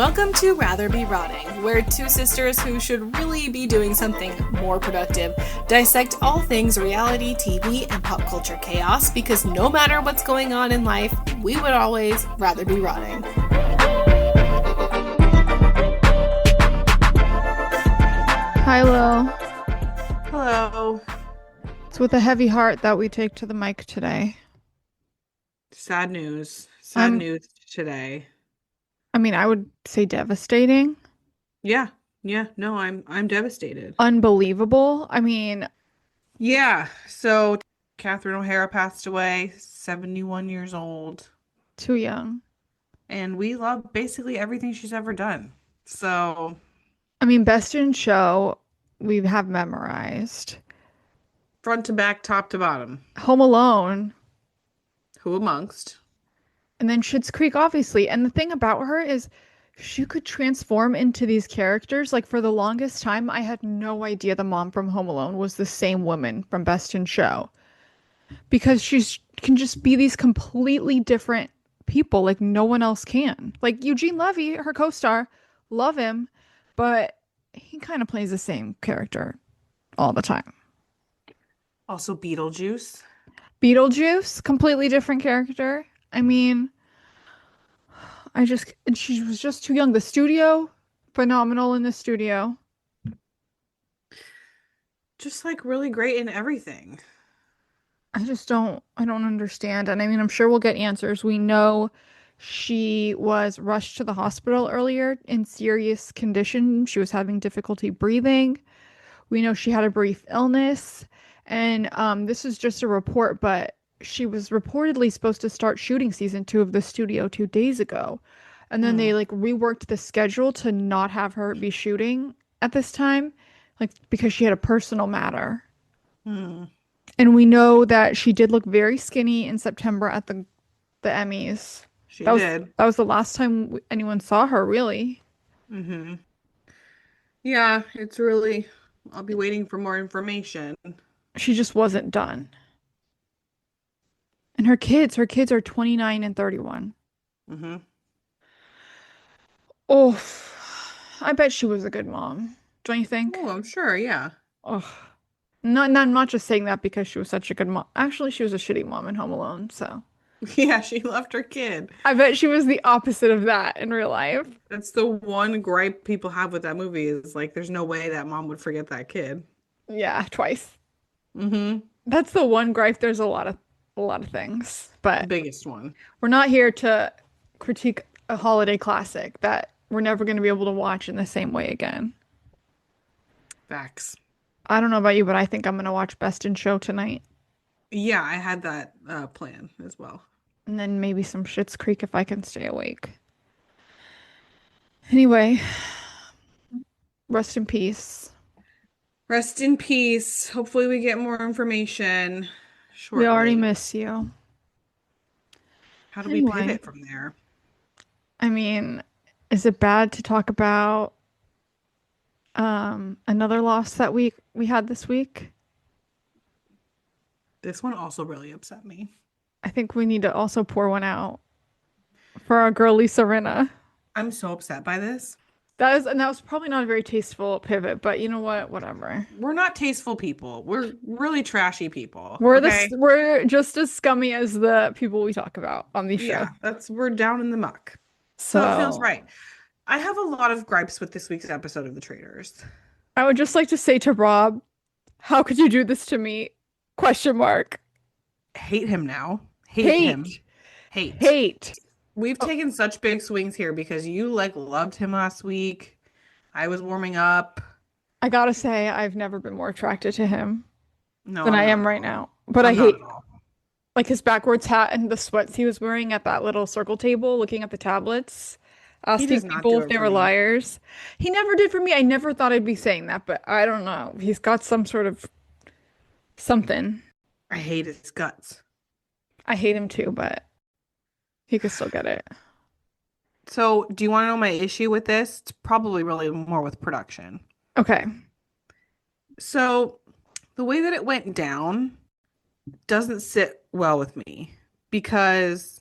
Welcome to Rather Be Rotting, where two sisters who should really be doing something more productive dissect all things reality, TV, and pop culture chaos because no matter what's going on in life, we would always rather be rotting. Hi, Lil. Hello. It's with a heavy heart that we take to the mic today. Sad news. Sad news today. I mean, I would say devastating. Yeah. No, I'm devastated. Unbelievable. I mean, yeah. So Catherine O'Hara passed away, 71 years old. Too young. And we love basically everything she's ever done. So, I mean, Best in Show, we have memorized. Front to back, top to bottom. Home Alone. Who amongst? And then Schitt's Creek, obviously. And the thing about her is she could transform into these characters. Like, for the longest time, I had no idea the mom from Home Alone was the same woman from Best in Show. Because she can just be these completely different people like no one else can. Like Eugene Levy, her co-star, love him, but he kind of plays the same character all the time. Also Beetlejuice. Beetlejuice, completely different character. I mean, and she was just too young. The Studio, phenomenal in the Studio. Just like really great in everything. I don't understand. And I mean, I'm sure we'll get answers. We know she was rushed to the hospital earlier in serious condition. She was having difficulty breathing. We know she had a brief illness. And this is just a report, but she was reportedly supposed to start shooting season 2 of The Studio 2 days ago. And then they like reworked the schedule to not have her be shooting at this time, like because she had a personal matter. And we know that she did look very skinny in September at the Emmys. She did. That was the last time anyone saw her, really. Mm-hmm. Yeah, it's really... I'll be waiting for more information. She just wasn't done. And her kids are 29 and 31. Mm-hmm. Oh, I bet she was a good mom. Don't you think? Oh, I'm sure, yeah. Oh. I'm not just saying that because she was such a good mom. Actually, she was a shitty mom in Home Alone, so. Yeah, she left her kid. I bet she was the opposite of that in real life. That's the one gripe people have with that movie is like, there's no way that mom would forget that kid. Yeah, twice. Mm-hmm. That's the one gripe. There's a lot of things, but the biggest one. We're not here to critique a holiday classic that we're never going to be able to watch in the same way again. Facts. I don't know about you, but I think I'm going to watch Best in Show tonight. Yeah, I had that plan as well. And then maybe some Schitt's Creek if I can stay awake. Anyway, rest in peace. Rest in peace. Hopefully we get more information shortly. We already miss you. How do we pivot from there? I mean, is it bad to talk about another loss that we had this week? This one also really upset me. I think we need to also pour one out for our girl Lisa Rinna. I'm so upset by this. That was probably not a very tasteful pivot, but you know what? Whatever. We're not tasteful people. We're really trashy people. We're just as scummy as the people we talk about on these shows. Yeah, we're down in the muck. So it feels right. I have a lot of gripes with this week's episode of The Traitors. I would just like to say to Rob, how could you do this to me? Question mark. Hate him now. Hate him. Hate. We've taken such big swings here because you loved him last week. I was warming up. I gotta say, I've never been more attracted to him than I am right now. But I hate like his backwards hat and the sweats he was wearing at that little circle table looking at the tablets, asking people if they were liars. He never did for me. I never thought I'd be saying that, but I don't know. He's got some sort of something. I hate his guts. I hate him too, but he could still get it. So, do you want to know my issue with this? It's probably really more with production. Okay. So, the way that it went down doesn't sit well with me because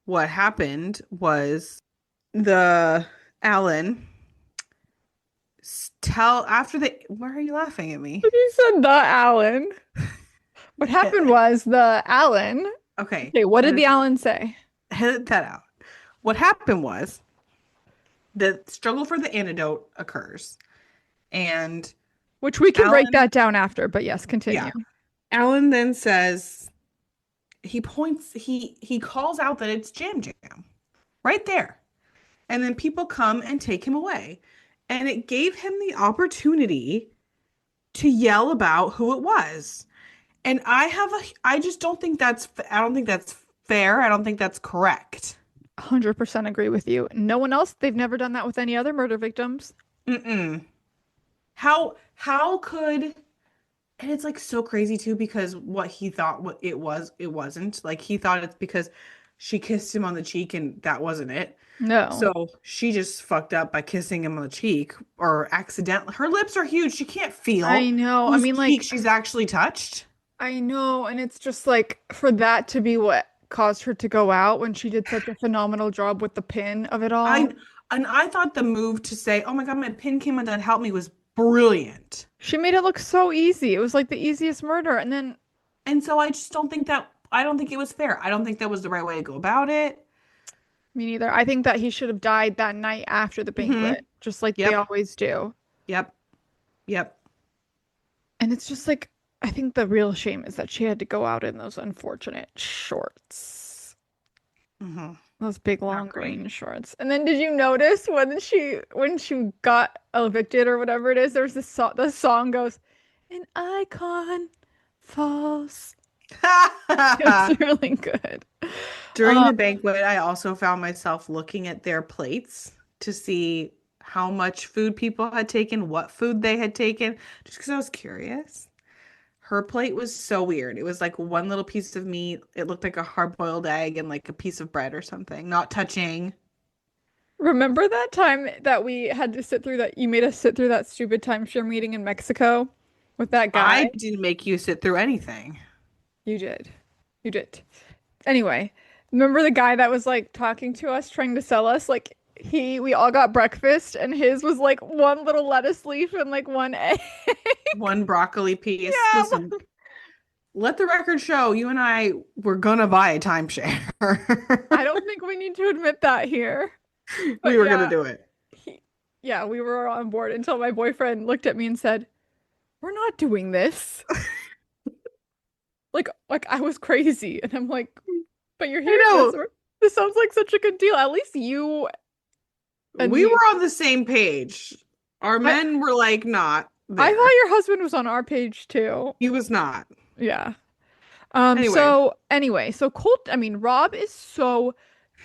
what happened was the Alan tell after the why are you laughing at me? You said the Alan. What happened was the Alan. Okay, Okay, what did the Alan say? edit that out. What happened was the struggle for the antidote occurs, and Which we can break Alan, that down after, but yes, continue. yeah, Alan then says he calls out that it's Jam Jam right there, and then people come and take him away, and it gave him the opportunity to yell about who it was. And I just don't think I don't think that's fair. I don't think that's correct. 100% agree with you. No one else, they've never done that with any other murder victims. Mm-mm. How could, and it's like so crazy too, because what he thought what it was, it wasn't. Like he thought it's because she kissed him on the cheek and that wasn't it. No. So she just fucked up by kissing him on the cheek or accidentally. Her lips are huge. She can't feel I know. I whose mean, cheek like, she's actually touched. I know. And it's just like for that to be what caused her to go out when she did such a phenomenal job with the pin of it all. I thought the move to say, "Oh my God, my pin came undone, help me," was brilliant. She made it look so easy. It was like the easiest murder. And so I just don't think that I don't think it was fair. I don't think that was the right way to go about it. Me neither. I think that he should have died that night after the banquet, just like they always do. Yep. Yep. And it's just like, I think the real shame is that she had to go out in those unfortunate shorts. Mm-hmm. Those big long green shorts. And then did you notice when she got evicted or whatever it is, there's this the song goes, "An icon falls." It was really good. During the banquet, I also found myself looking at their plates to see how much food people had taken, what food they had taken, just because I was curious. Her plate was so weird. It was like one little piece of meat. It looked like a hard-boiled egg and like a piece of bread or something, not touching. Remember that time that we had to sit through that, you made us sit through that stupid timeshare meeting in Mexico with that guy? I didn't make you sit through anything. You did. You did. Anyway, remember the guy that was like talking to us, trying to sell us? Like we all got breakfast and his was like one little lettuce leaf and like one egg. One broccoli piece. Yeah. Listen, let the record show you and I were gonna buy a timeshare. I don't think we need to admit that here. We were gonna do it. We were on board until my boyfriend looked at me and said, "We're not doing this." Like I was crazy, and I'm like, "But you're here. This sounds like such a good deal. At least you." We were on the same page. Our men were like not there. I thought your husband was on our page too. He was not. Yeah. Anyway. So Rob is so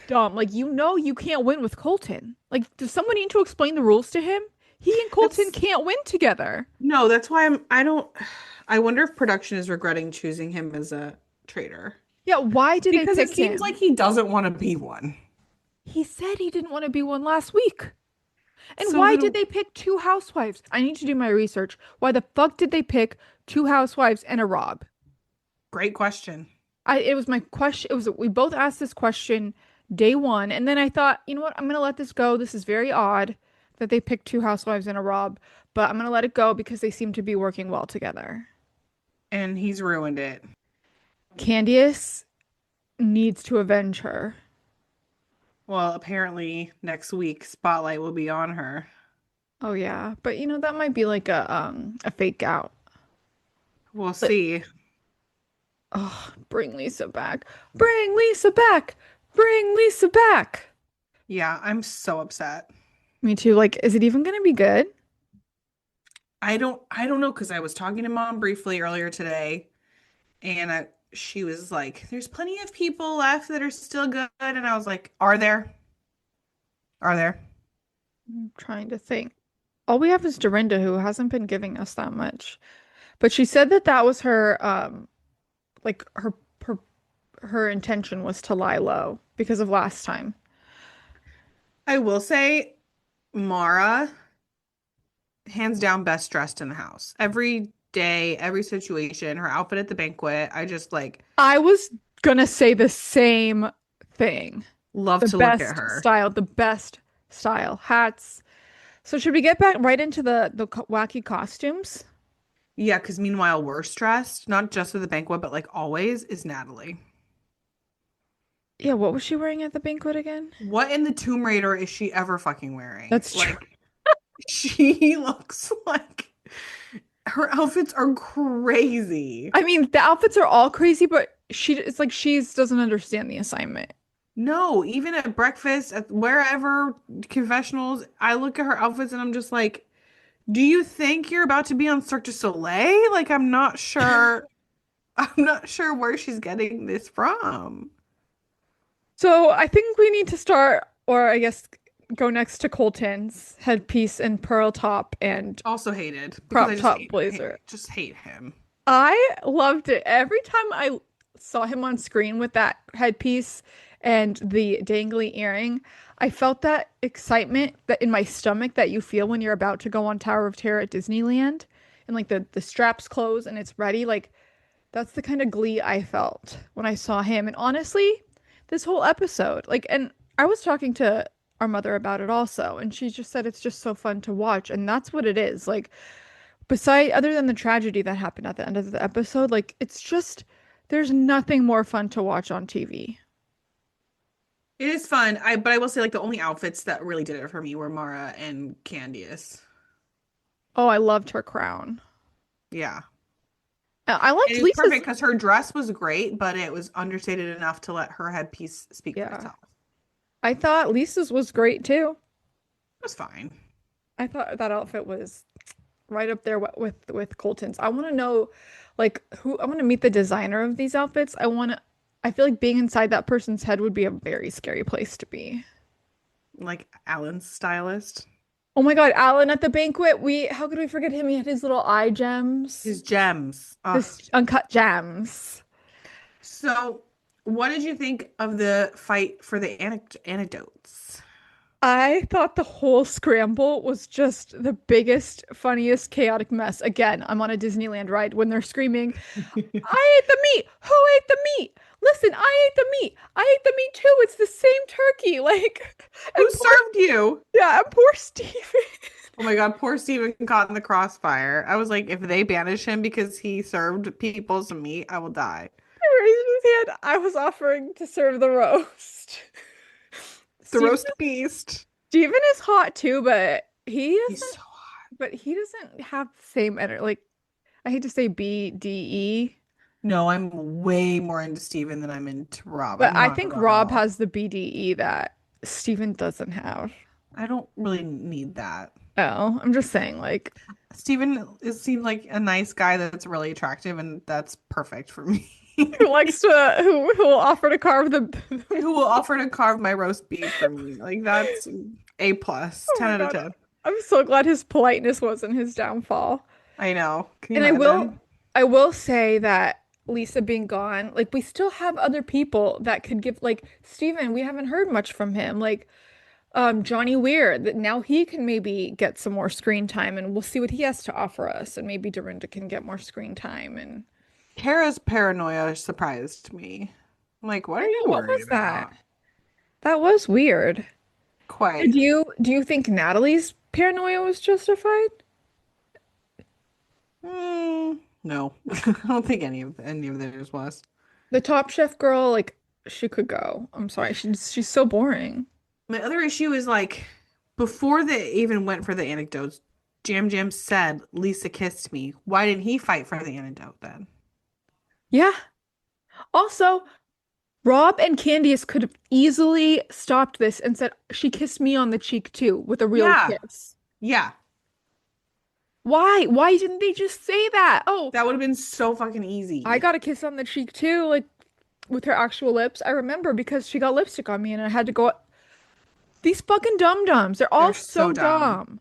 dumb. Like, you can't win with Colton. Like, does someone need to explain the rules to him? He and Colton can't win together. No, that's why I wonder if production is regretting choosing him as a traitor. Yeah, why did they pick him? Because it seems like he doesn't want to be one. He said he didn't want to be one last week. And why did they pick two housewives? I need to do my research. Why the fuck did they pick two housewives and a Rob? Great question. It was my question. We both asked this question day one, and then I thought, you know what? I'm gonna let this go. This is very odd that they picked two housewives and a Rob, but I'm gonna let it go because they seem to be working well together. And he's ruined it. Candiace needs to avenge her. Well, apparently next week Spotlight will be on her. Oh yeah, but that might be like a fake out. We'll see. Oh, bring Lisa back. Bring Lisa back. Bring Lisa back. Yeah, I'm so upset. Me too. Like, is it even gonna be good? I don't know, because I was talking to Mom briefly earlier today, and she was like, "There's plenty of people left that are still good," and I was like, "Are there? Are there?" I'm trying to think. All we have is Dorinda, who hasn't been giving us that much, but she said that was her, like her intention was to lie low because of last time. I will say, Mara, hands down, best dressed in the house. Every day, every situation, her outfit at the banquet, I was gonna say the same thing. Love to look at her. Style, the best style, hats. So should we get back right into the wacky costumes? Yeah, because meanwhile we're stressed, not just at the banquet, but like always, is Natalie. Yeah, what was she wearing at the banquet again? What in the Tomb Raider is she ever fucking wearing? That's true. Like, she looks like her outfits are crazy. I mean, the outfits are all crazy, but it's like she's doesn't understand the assignment. No, even at breakfast, at wherever confessionals, I look at her outfits and I'm just like, do you think you're about to be on Cirque du Soleil? Like, I'm not sure. I'm not sure where she's getting this from. So I think we need to start, or I guess go next to Colton's headpiece and pearl top and Also hated because crop I just top hate, blazer. just hate him. I loved it. Every time I saw him on screen with that headpiece and the dangly earring, I felt that excitement that in my stomach that you feel when you're about to go on Tower of Terror at Disneyland and like the straps close and it's ready. Like that's the kind of glee I felt when I saw him. And honestly, this whole episode, like, and I was talking to our mother about it also, and she just said it's just so fun to watch. And that's what it is. Like, beside other than the tragedy that happened at the end of the episode, like it's just there's nothing more fun to watch on TV. It is fun. But I will say like the only outfits that really did it for me were Mara and Candiace. Oh, I loved her crown. Yeah. I liked It was Lisa's. perfect because her dress was great, but it was understated enough to let her headpiece speak for Yeah. itself. I thought Lisa's was great too. It was fine. I thought that outfit was right up there with Colton's. I want to know, like, who I want to meet the designer of these outfits. I feel like being inside that person's head would be a very scary place to be. Like Alan's stylist. Oh my God, Alan at the banquet. How could we forget him? He had his little eye gems, His gems. Ugh. his uncut gems. So, what did you think of the fight for the anecdotes? I thought the whole scramble was just the biggest, funniest, chaotic mess. Again, I'm on a Disneyland ride when they're screaming, I ate the meat. Who ate the meat? Listen, I ate the meat. I ate the meat too. It's the same turkey. Like, Who served you? yeah, and poor Steven. Oh my God, poor Steven caught in the crossfire. I was like, if they banish him because he served people some meat, I will die. He raised his hand. I was offering to serve the roast. The roast beast. Steven is hot too, but He's so hot. but he doesn't have the same energy. Like, I hate to say BDE. No, I'm way more into Steven than I'm into Rob. But I'm I not think Rob at Rob all. has the BDE that Steven doesn't have. I don't really need that. Oh, I'm just saying, like, Steven seems like a nice guy that's really attractive, and that's perfect for me. who will offer to carve the Who will offer to carve my roast beef for me? Like that's A plus, Oh my 10 out of God. 10. I'm so glad his politeness wasn't his downfall. I know. Can you And imagine? I will say that Lisa being gone, like we still have other people that could give like Steven, we haven't heard much from him. Like Johnny Weir, that now he can maybe get some more screen time and we'll see what he has to offer us. And maybe Dorinda can get more screen time and Kara's paranoia surprised me. I'm like, what I are you know, what worried was that? about? That was weird. Quite. Do you think Natalie's paranoia was justified? No. I don't think any of theirs was. The Top Chef girl, like, she could go. I'm sorry, she's so boring. My other issue is like before they even went for the anecdotes, Jam Jam said Lisa kissed me. Why didn't he fight for the anecdote then? Yeah. Also, Rob and Candiace could have easily stopped this and said she kissed me on the cheek too with a real Yeah. kiss. Yeah. Why? Why didn't they just say that? Oh, That would have been so fucking easy. I got a kiss on the cheek too, like with her actual lips. I remember because she got lipstick on me and I had to go. These fucking dum-dums, they're all They're so so dumb. dumb.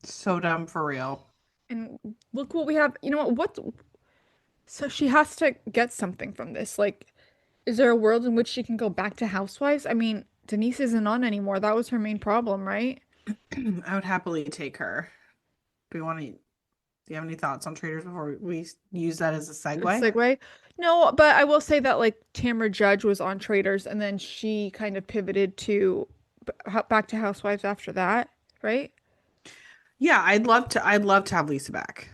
So dumb for real. And look what we have. You know what? So she has to get something from this. Like, is there a world in which she can go back to Housewives? I mean, Denise isn't on anymore. That was her main problem, right? I would happily take her. Do you have any thoughts on Traitors before we use that as a segue? Segue. No, but I will say that like Tamra Judge was on Traitors and then she kind of pivoted to back to Housewives after that, right? Yeah, I'd love to have Lisa back.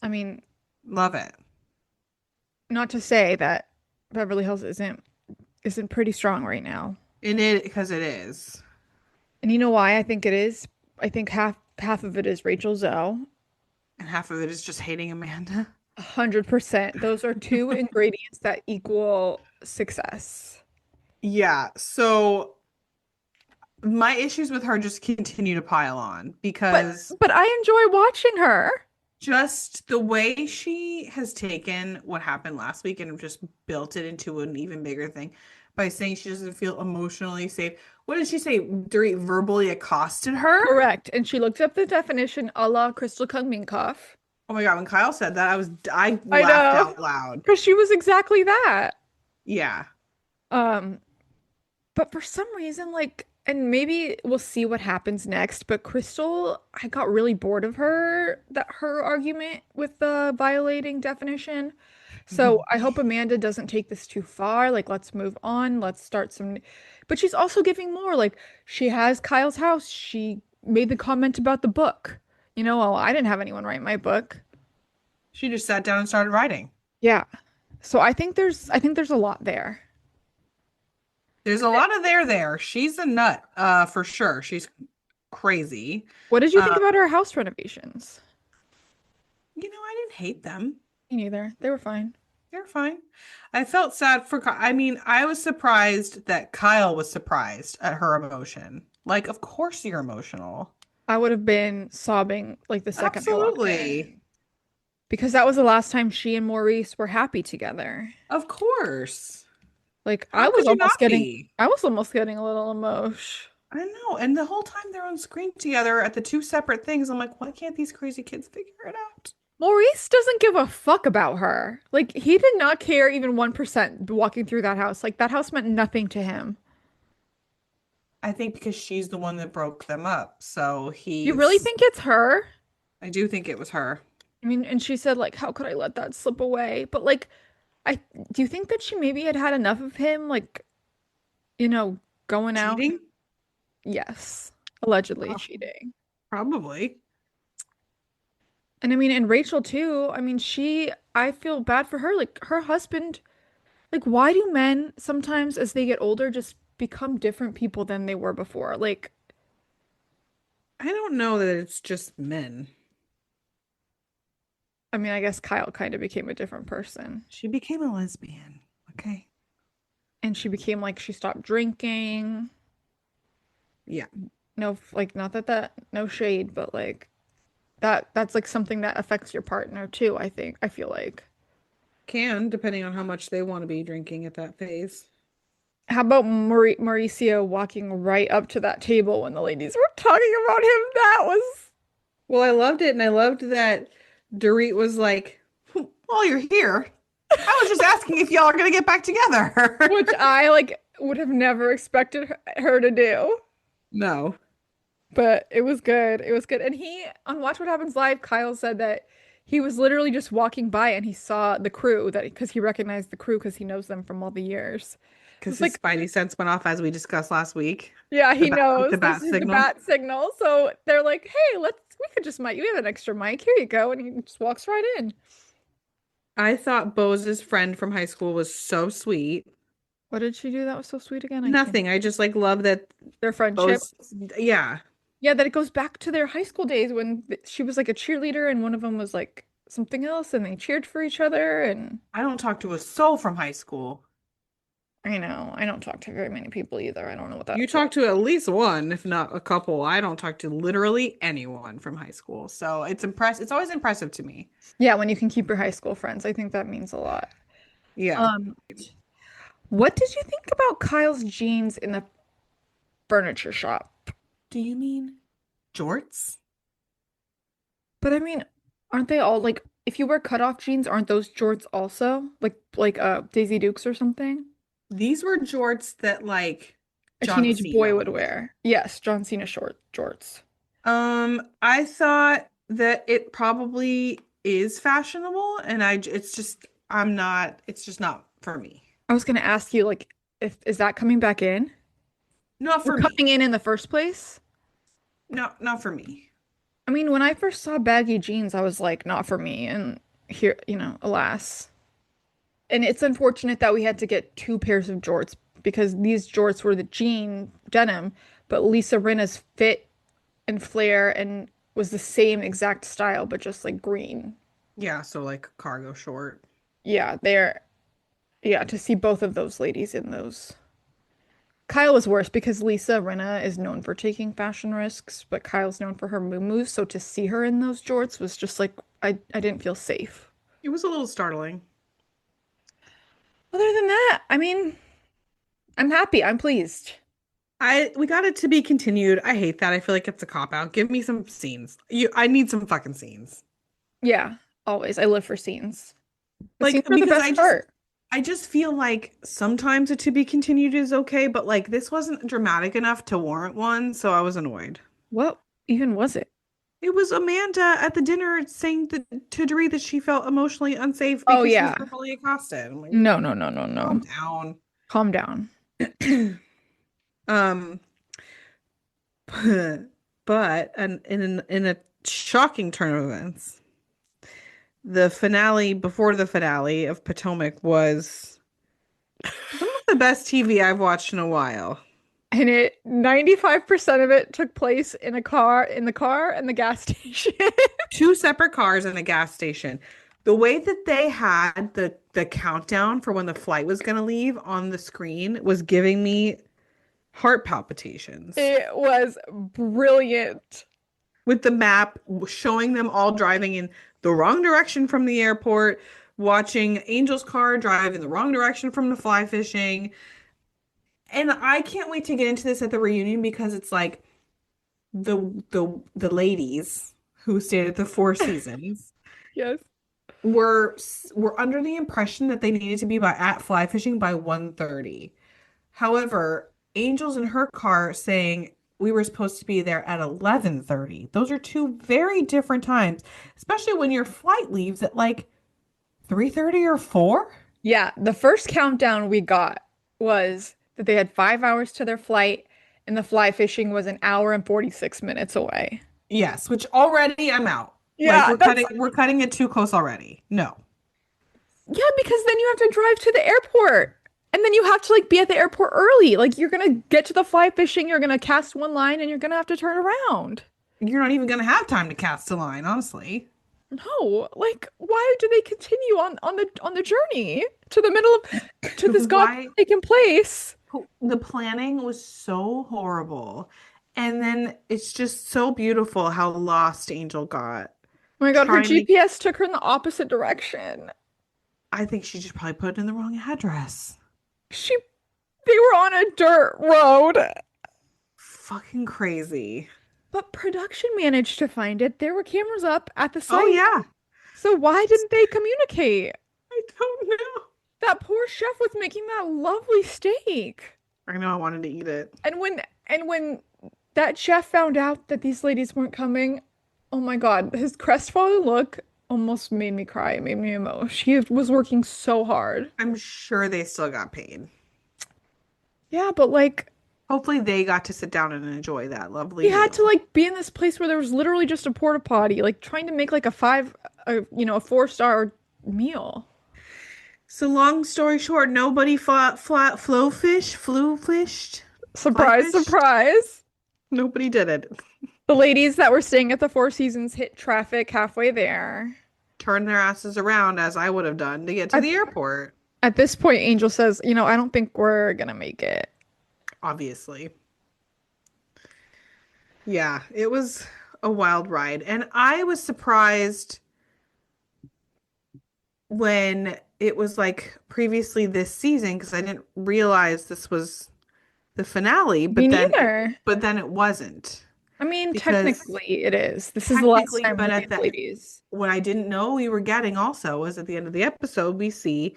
I mean, Love it. not to say that Beverly Hills isn't pretty strong right now. And it because it is. And you know why I think it is? I think half of it is Rachel Zoe. And half of it is just hating Amanda. 100%. Those are two ingredients that equal success. Yeah, so my issues with her just continue to pile on But because but I enjoy watching her. just the way she has taken what happened last week and just built it into an even bigger thing by saying she doesn't feel emotionally safe. What did she say? Dorit verbally accosted her? Correct. And she looked up the definition a la Crystal Kungminkoff. Oh my God, when Kyle said that, I I laughed know. out loud. Because she was exactly that. Yeah. Um, but for some reason, like, and maybe we'll see what happens next, but Crystal, I got really bored of her argument with the violating definition. So I hope Amanda doesn't take this too far. Like, let's move on. Let's start some. But she's also giving more. Like, she has Kyle's house. She made the comment about the book. Oh, I didn't have anyone write my book. She just sat down and started writing. Yeah. So I think there's a lot there. There's a lot of there. She's a nut, for sure. She's crazy. What did you think Uh, about her house renovations? I didn't hate them. Me neither. They were fine. They're fine. I felt sad for I mean, I was surprised that Kyle was surprised at her emotion. Like, of course you're emotional. I would have been sobbing like the second I walked in. Absolutely. Because that was the last time she and Maurice were happy together. Of course. Like How could you not be? I was almost getting a little emotional. I know. And the whole time they're on screen together at the two separate things, I'm like, why can't these crazy kids figure it out? Maurice doesn't give a fuck about her. Like he did not care even 1% walking through that house. Like that house meant nothing to him. I think because she's the one that broke them up. So You really think it's her? I do think it was her. I mean, and she said like, how could I let that slip away? But like, I do you think that she maybe had enough of him, like, going out? Cheating? Yes, allegedly Oh, cheating. probably. And I mean, and Rachel too. I mean, I feel bad for her. Like her husband, like, why do men sometimes as they get older just become different people than they were before? Like, I don't know that it's just men. I mean, I guess Kyle kind of became a different person. She became a lesbian. Okay. And she became like, she stopped drinking. Yeah. No, like, not that, no shade, but like, that's like something that affects your partner too, I think. I feel like. Can, depending on how much they want to be drinking at that phase. How about Mauricio walking right up to that table when the ladies were talking about him? That was. Well, I loved it, and I loved that Dorit was like, "Well, you're here. I was just asking if y'all are gonna get back together." Which I like would have never expected her to do. No. But it was good. It was good. And on Watch What Happens Live, Kyle said that he was literally just walking by and he saw the crew because he recognized the crew because he knows them from all the years. Because It's his spidey sense went off as we discussed last week. Yeah, he knows. The bat This is the signal. bat signal. So they're like, hey, we could just mic. You have an extra mic. Here you go. And he just walks right in. I thought Bose's friend from high school was so sweet. What did she do that was so sweet again? Nothing. I just like love that Their friendship. Yeah. Yeah, that it goes back to their high school days when she was like a cheerleader and one of them was like something else and they cheered for each other. And I don't talk to a soul from high school. I know. I don't talk to very many people either. I don't know what that You talk to at least one, if not a couple. I don't talk to literally anyone from high school. So it's always impressive to me. Yeah, when you can keep your high school friends, I think that means a lot. Yeah. What did you think about Kyle's jeans in the furniture shop? Do you mean jorts? But I mean, aren't they all like if you wear cutoff jeans, aren't those jorts also? Like Daisy Dukes or something? These were jorts that like A John teenage Cena boy would wear. Yes, John Cena jorts. I thought that it probably is fashionable, and it's just not for me. I was gonna ask you, like, is that coming back in? Not Were for me. coming in the first place. No, not for me. I mean, when I first saw baggy jeans, I was like, not for me. And here, alas. And it's unfortunate that we had to get two pairs of jorts because these jorts were the jean denim, but Lisa Rinna's fit and flare and was the same exact style, but just like green. Yeah, so like cargo short. Yeah, yeah, to see both of those ladies in those. Kyle was worse because Lisa Rinna is known for taking fashion risks, but Kyle's known for her moo so to see her in those jorts was just like I didn't feel safe. It was a little startling. Other than that, I mean, I'm happy. I'm pleased. We got it to be continued. I hate that. I feel like it's a cop out. Give me some scenes. I need some fucking scenes. Yeah, always. I live for scenes. The Like scenes are the because best part. I just feel like sometimes a to be continued is okay, but like this wasn't dramatic enough to warrant one, so I was annoyed. What even was it? It was Amanda at the dinner saying to Dorit that she felt emotionally unsafe Oh because she was yeah. verbally accosted. I'm like, No, no, no, no, calm no. down. Calm down. Um, but and in a shocking turn of events, the finale before the finale of Potomac was some of the best TV I've watched in a while. And 95% of it took place in the car and the gas station. Two separate cars and a gas station. The way that they had the countdown for when the flight was going to leave on the screen was giving me heart palpitations. It was brilliant. With the map showing them all driving in the wrong direction from the airport, watching Angel's car drive in the wrong direction from the fly fishing. And I can't wait to get into this at the reunion because it's like the ladies who stayed at the Four Seasons Yes. were were under the impression that they needed to be at fly fishing by 1:30. However, Angel's in her car saying we were supposed to be there at 11:30. Those are two very different times, especially when your flight leaves at like 3:30 or 4. Yeah, the first countdown we got was that they had 5 hours to their flight, and the fly fishing was an hour and 46 minutes away. Yes, which already I'm out. Like Yeah, that's we're cutting it too close already. No. yeah, because then you have to drive to the airport. And then you have to like be at the airport early. Like you're gonna get to the fly fishing, you're gonna cast one line, and you're gonna have to turn around. You're not even gonna have time to cast a line, honestly. No, like why do they continue on the journey to the middle of to this god Why taking place? the planning was so horrible. And then it's just so beautiful how lost Angel got. Oh my God, her Trying to, GPS took her in the opposite direction. I think she just probably put it in the wrong address. She, they were on a dirt road. Fucking crazy. But production managed to find it. There were cameras up at the Oh site. yeah. So why didn't they communicate? I don't know. That poor chef was making that lovely steak. I know I wanted to eat it. And when that chef found out that these ladies weren't coming, oh my God, his crestfallen look almost made me cry. It made me emotional. He was working so hard. I'm sure they still got paid. Yeah, but like Hopefully they got to sit down and enjoy that lovely we had to meal. like be in this place where there was literally just a porta potty, like trying to make like a 4-star meal. So long story short, nobody flew fished, fly Surprise, fished. surprise. Nobody did it. The ladies that were staying at the Four Seasons hit traffic halfway there. Turned their asses around as I would have done to get to At, the airport. at this point, Angel says, I don't think we're gonna make it. Obviously. Yeah, it was a wild ride. And I was surprised when it was like previously this season because I didn't realize this was the finale, Me neither. but then it wasn't. I mean, Because technically it is. This is the last technically, time but we at meet the ladies. what I didn't know we were getting also was at the end of the episode, we see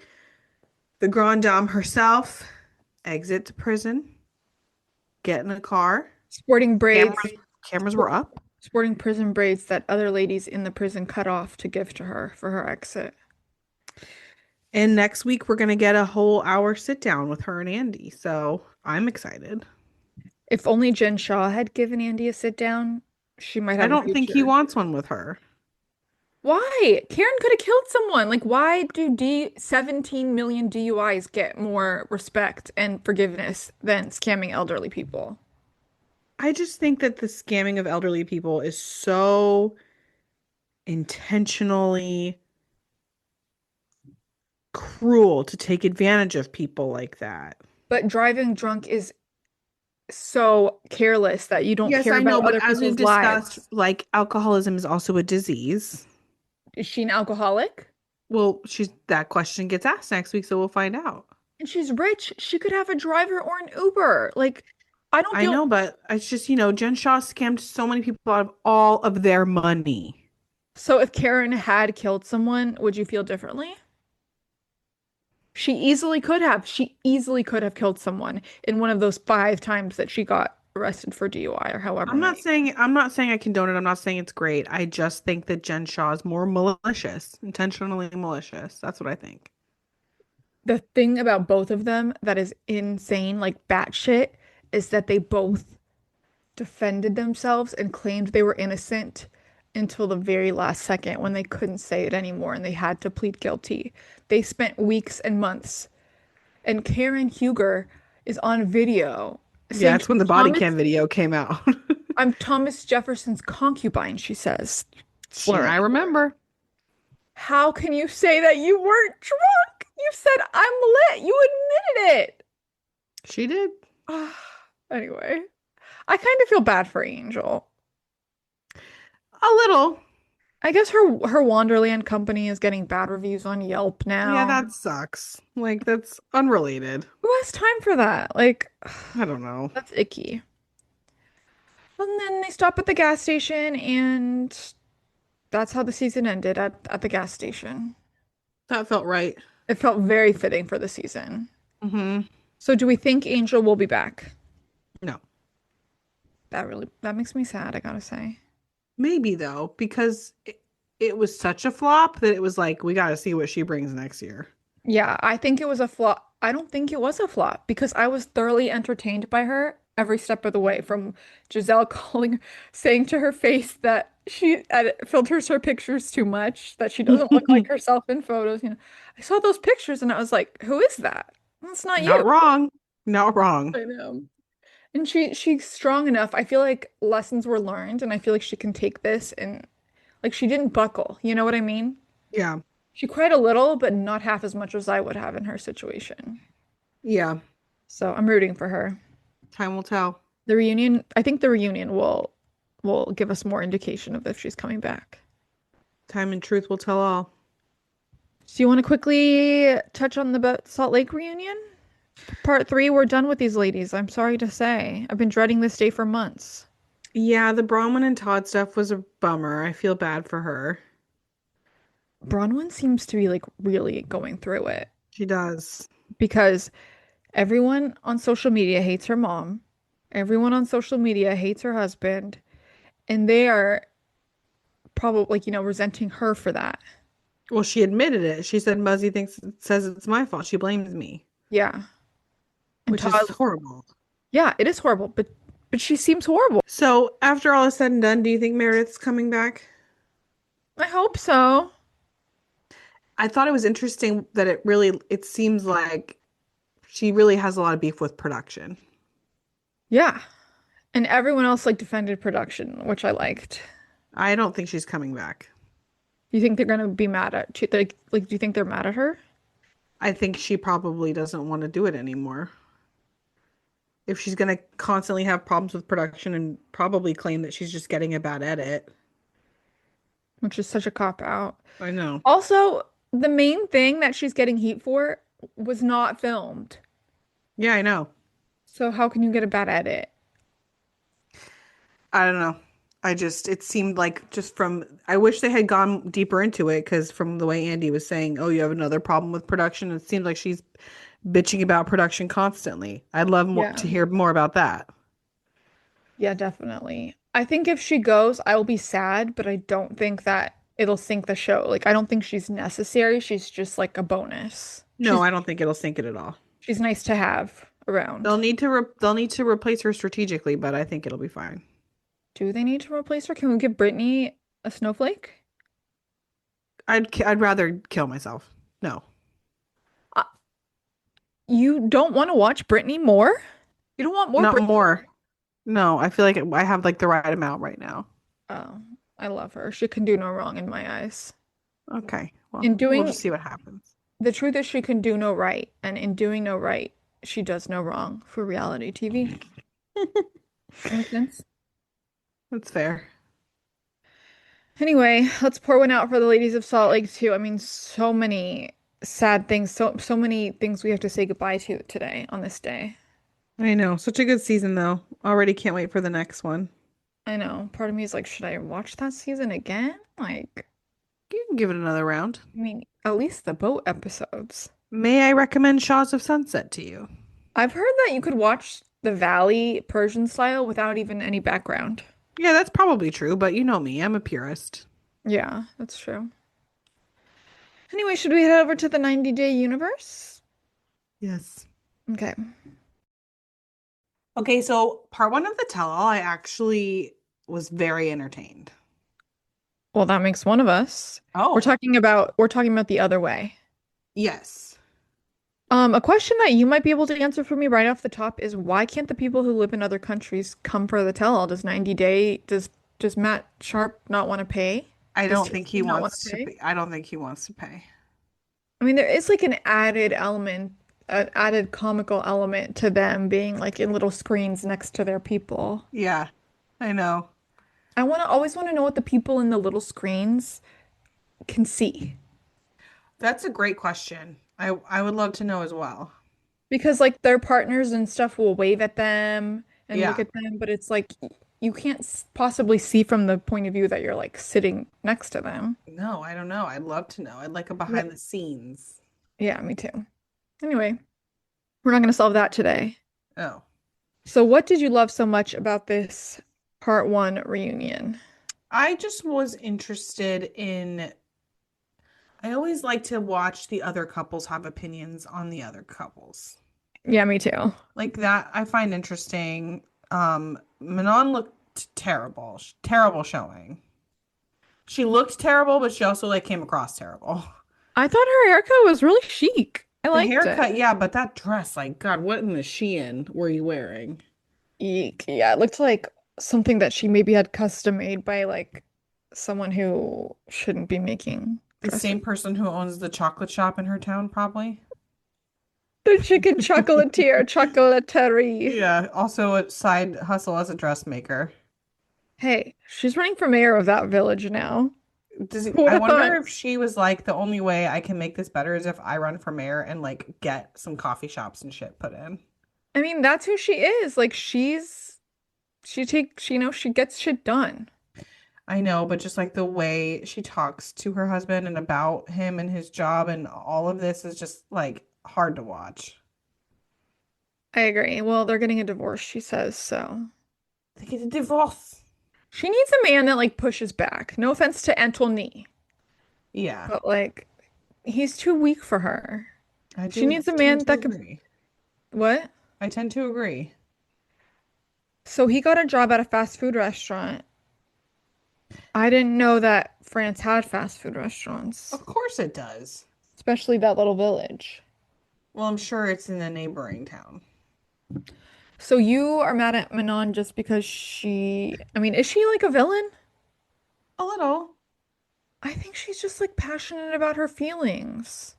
the Grand Dame herself exit the prison, get in a car. Sporting braids. Cameras were up. Sporting prison braids that other ladies in the prison cut off to give to her for her exit. And next week we're gonna get a whole hour sit down with her and Andy. So I'm excited. If only Jen Shaw had given Andy a sit down, she might I have a don't think he future. wants one with her. Why? Karen could have killed someone. Like, why do 17 million DUIs get more respect and forgiveness than scamming elderly people? I just think that the scamming of elderly people is so intentionally cruel to take advantage of people like that. But driving drunk is so careless that you don't Yes, care I about know, but other as we've people's lives. discussed, like alcoholism is also a disease. Is she an alcoholic? Well, she's that question gets asked next week, so we'll find out. And she's rich. She could have a driver or an Uber. Like, I don't I feel know, but it's just, Jen Shaw scammed so many people out of all of their money. so. If Karen had killed someone, would you feel differently? She easily could have. She easily could have killed someone in one of those 5 times that she got arrested for DUI or however many. I'm not saying I condone it. I'm not saying it's great. I just think that Jen Shaw is more malicious, intentionally malicious. That's what I think. The thing about both of them that is insane, like batshit, is that they both defended themselves and claimed they were innocent until the very last second when they couldn't say it anymore and they had to plead guilty. They spent weeks and months. And Karen Huger is on video Yeah, saying, it's when the body cam video came out. I'm Thomas Jefferson's concubine, she says, I slurring. remember. How can you say that you weren't drunk? You said I'm lit. You admitted it. She did. Anyway, I kind of feel bad for Angel. A little. I guess her Wonderland company is getting bad reviews on Yelp Yeah, now. that sucks. Like, that's unrelated. Who has time for that? Like, I don't know. that's icky. And then they stop at the gas station, and that's how the season ended at the gas station. That felt right. It felt very fitting for the season. Mm-hmm. So do we think Angel will be back? No. That makes me sad, I gotta say. Maybe though, because it was such a flop that it was like, we got to see what she brings next year. Yeah, I think it was a flop. I don't think it was a flop because I was thoroughly entertained by her every step of the way, from Giselle saying to her face that she filters her pictures too much, that she doesn't look like herself in photos. I saw those pictures and I was like, who is that? That's not you. Not wrong. Not wrong. I know. And she's strong enough. I feel like lessons were learned, and I feel like she can take this and like she didn't buckle. You know what I mean? Yeah. She cried a little, but not half as much as I would have in her situation. Yeah. So I'm rooting for her. Time will tell. The reunion, I think the reunion will give us more indication of if she's coming back. Time and truth will tell all. So you want to quickly touch on the Salt Lake reunion? Part 3, we're done with these ladies. I'm sorry to say. I've been dreading this day for months. Yeah, the Bronwyn and Todd stuff was a bummer. I feel bad for her. Bronwyn seems to be like really going through it She does. because everyone on social media hates her mom. Everyone on social media hates her husband, and they are probably like, resenting her for that. Well, she admitted it. She said Muzzy says it's my fault. She blames me, Yeah. And which is Todd, horrible. yeah, it is horrible, but she seems horrible. So, after all is said and done, do you think Meredith's coming back? I hope so. I thought it was interesting that it seems like she really has a lot of beef with production. Yeah. And everyone else like defended production, which I liked. I don't think she's coming back. You think they're gonna be mad at like do you think they're mad at her? I think she probably doesn't want to do it anymore. If she's going to constantly have problems with production and probably claim that she's just getting a bad edit. Which is such a cop out. I know. Also, the main thing that she's getting heat for was not filmed. Yeah, I know. So how can you get a bad edit? I don't know. It seemed like I wish they had gone deeper into it because from the way Andy was saying, oh, you have another problem with production. It seems like she's bitching about production constantly. I'd love to hear more about that. Yeah, definitely. I think if she goes, I will be sad, but I don't think that it'll sink the show. Like, I don't think she's necessary. She's just like a bonus. No, I don't think it'll sink it at all. She's nice to have. around. They'll need to replace her strategically, but I think it'll be fine. Do they need to replace her? Can we give Brittany a snowflake? I'd rather kill myself. No. Uh, you don't want to watch Brittany more? You don't want more Not Brittany? more. No, I feel like I have like the right amount right now. Oh, I love her. She can do no wrong in my eyes. Okay. Well, In we'll doing just see what happens. the truth is she can do no right, and in doing no right, she does no wrong for reality TV. Make sense? That's fair. Anyway, let's pour one out for the ladies of Salt Lake too. I mean, so many sad things, so many things we have to say goodbye to today on this day. I know. Such a good season though. Already can't wait for the next one. I know. Part of me is like, should I watch that season again? Like, You can give it another round. I mean, at least the boat episodes. May I recommend Shaws of Sunset to you? I've heard that you could watch the Valley Persian style without even any background. Yeah, that's probably true, but you know me, I'm a purist. Yeah, that's true. Anyway, should we head over to the 90-day universe? Yes. Okay. Okay, so part one of the tell-all, I actually was very entertained. Well, that makes one of us. Oh, We're talking about the other way. yes. A question that you might be able to answer for me right off the top is why can't the people who live in other countries come for the tell-all? Does Matt Sharp not want to pay? I Does don't think he Tracy not want wants to to pay? pay. I don't think he wants to pay. I mean, there is like an added element, an added comical element to them being like in little screens next to their people. Yeah, I know. Always want to know what the people in the little screens can see. That's a great question. I would love to know as well. Because like their partners and stuff will wave at them and look Yeah. at them, but it's like you can't possibly see from the point of view that you're like sitting next to them. No, I don't know. I'd love to know. I'd like a But behind the scenes. yeah, me too. Anyway, we're not going to solve that today. Oh. So, what did you love so much about this part one reunion? I just was interested in I always like to watch the other couples have opinions on the other couples. Yeah, me too. Like that I find interesting. Manon looked terrible. Terrible showing. She looked terrible, but she also like came across terrible. I thought her haircut was really chic. I The liked it. haircut, yeah, but that dress, like, God, what in the Shein were you wearing? Eek. Yeah, it looked like something that she maybe had custom made by like someone who shouldn't be making The dresses. same person who owns the chocolate shop in her town, probably. The chicken chocolatier, chocolaterie. Yeah, also a side hustle as a dressmaker. Hey, she's running for mayor of that village now. Who would I have wonder thought? if she was like, the only way I can make this better is if I run for mayor and like get some coffee shops and shit put in. I mean, that's who she is. Like she gets shit done. I know, but just like the way she talks to her husband and about him and his job and all of this is just like hard to watch. I agree. Well, they're getting a divorce, she says, so. They get a divorce. She needs a man that like pushes back. No offense to Anthony, Yeah, but like he's too weak for her. I She do needs a man tend to that could agree. what? I tend to agree. So he got a job at a fast food restaurant. I didn't know that France had fast food restaurants, Of course it does. especially that little village. Well, I'm sure it's in a neighboring town. So you are mad at Manon just because I mean, is she like a villain? A little. I think she's just like passionate about her feelings.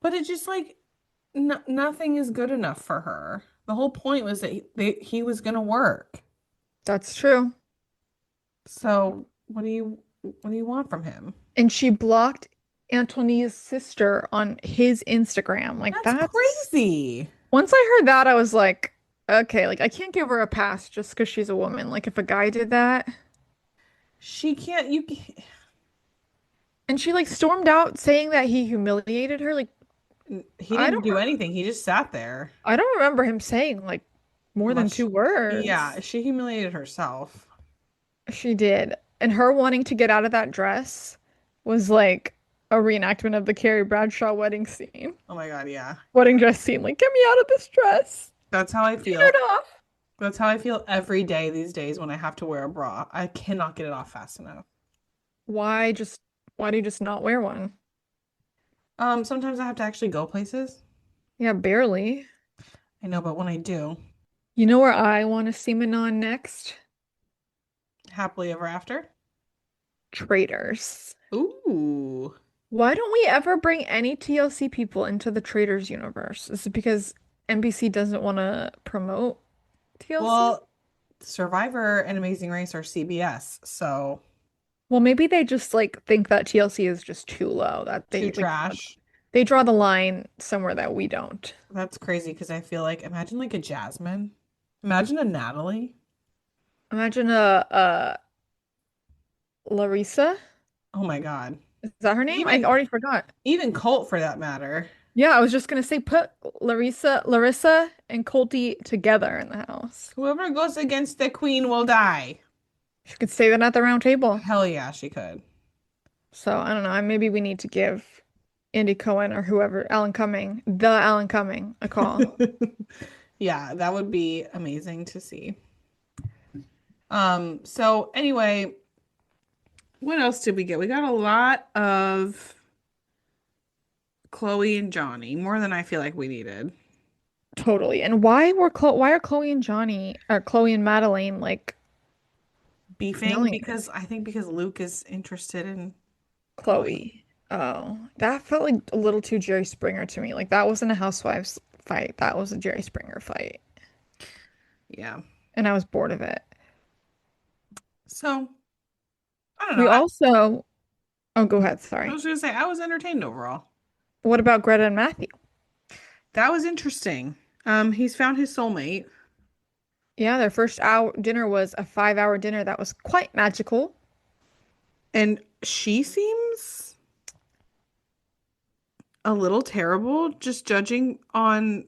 But it's just like no nothing is good enough for her. The whole point was that he was gonna work. That's true. So what do you want from him? And she blocked Antonia's sister on his Instagram. Like That's that's crazy. once I heard that, I was like, okay, like I can't give her a pass just because she's a woman. Like if a guy did that She can't you can't, and she like stormed out saying that he humiliated her, like he I didn't don't do anything. He just sat there. I don't remember him saying like more than Much, two words. yeah, she humiliated herself. She did. And her wanting to get out of that dress was like a reenactment of the Carrie Bradshaw wedding scene. Oh my God, yeah. Wedding dress scene. Like, get me out of this dress. That's how I Get it feel. off. That's how I feel every day these days when I have to wear a bra. I cannot get it off fast enough. Why just why do you just not wear one? Sometimes I have to actually go places. Yeah, barely. I know, but when I do, You know where I want to semen on next? happily ever after. Traitors. Ooh. Why don't we ever bring any TLC people into the Traitors universe? Is it because NBC doesn't want to promote TLC? Well, Survivor and Amazing Race are CBS, so Well, maybe they just like think that TLC is just too low, that too they like trash. they draw the line somewhere that we don't. That's crazy because I feel like imagine like a Jasmine. Imagine a Natalie. Imagine a Larissa. Oh my God. Is that her name? I Even already forgot. even Colt for that matter. Yeah, I was just gonna say put Larissa and Colty together in the house. Whoever goes against the queen will die. She could say that at the round table. Hell yeah, she could. So I don't know. Maybe we need to give Andy Cohen or whoever, Alan Cumming, a call. Yeah, that would be amazing to see. So anyway, what else did we get? We got a lot of Chloe and Johnny, more than I feel like we needed. Totally. And why are Chloe and Johnny or Chloe and Madeline like Beefing yelling at because I think because Luke is interested in Chloe. Chloe? Oh, that felt like a little too Jerry Springer to me. Like that wasn't a housewives fight. That was a Jerry Springer fight. Yeah. And I was bored of it. So I don't know. We also, oh, go ahead. I Sorry. was gonna say I was entertained overall. What about Greta and Matthew? That was interesting. He's found his soulmate. Yeah, their first hour dinner was a 5-hour dinner that was quite magical. And she seems a little terrible, just judging on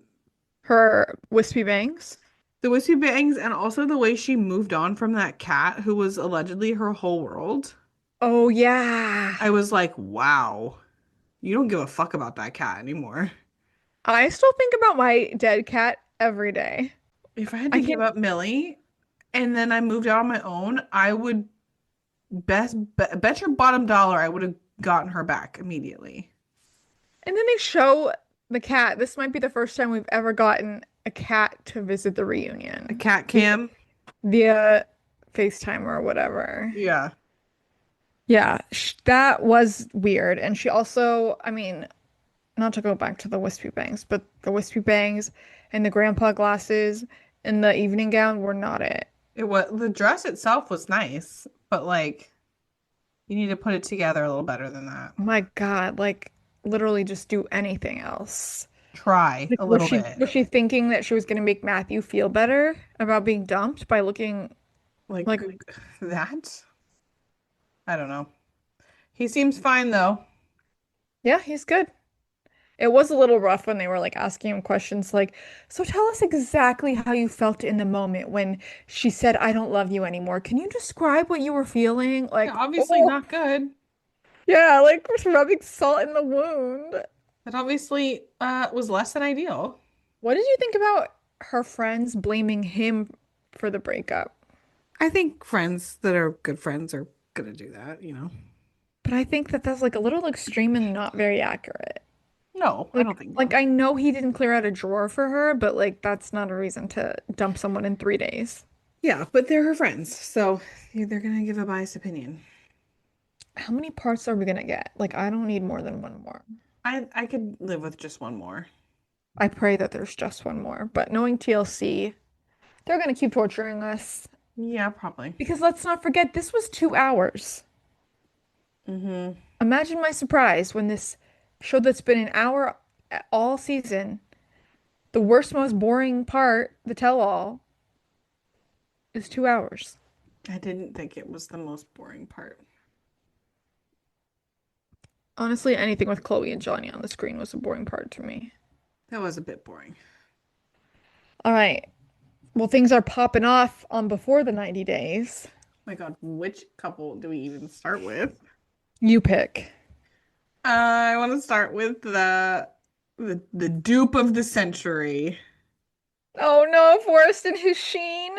Her wispy bangs. the Whiskey Bangs and also the way she moved on from that cat who was allegedly her whole world. Oh yeah. I was like, wow, you don't give a fuck about that cat anymore. I still think about my dead cat every day. If I had I to give can't. up Millie and then I moved out on my own, I would bet your bottom dollar I would have gotten her back immediately. And then they show the cat. This might be the first time we've ever gotten a cat to visit the A reunion cat cam? via FaceTime or whatever. Yeah. Yeah, that was weird. And she also, I mean, not to go back to the wispy bangs, but the wispy bangs and the grandpa glasses and the evening gown were not it. It was the dress itself was nice, but like you need to put it together a little better than that. My God, like literally just do anything else. Try Like, a little bit. was she thinking that she was gonna make Matthew feel better about being dumped by looking Like like, that? I don't know. He seems fine though. yeah, he's good. It was a little rough when they were like asking him questions like, so tell us exactly how you felt in the moment when she said, I don't love you anymore. Can you describe what you were feeling? Yeah, Like, obviously oh, not good. yeah, like rubbing salt in the wound. That obviously was less than ideal. What did you think about her friends blaming him for the breakup? I think friends that are good friends are gonna do that, you know. But I think that that's like a little extreme and not very accurate. No, I don't think Like so. I know he didn't clear out a drawer for her, but like that's not a reason to dump someone in 3 days. Yeah, but they're her friends, so they're gonna give a biased opinion. How many parts are we gonna get? Like I don't need more than one more. I could live with just one more. I pray that there's just one more. But knowing TLC, they're gonna keep torturing us. Yeah, probably. Because let's not forget, this was 2 hours. Mm-hmm. Imagine my surprise when this show that's been an hour all season, the worst, most boring part, the tell-all, is 2 hours. I didn't think it was the most boring part. Honestly, anything with Chloe and Johnny on the screen was a boring part to me. That was a bit boring. All right. Well, things are popping off on before the 90 days. My God, which couple do we even start with? You pick. I want to start with the dupe of the century. Oh no, Forrest and his sheen.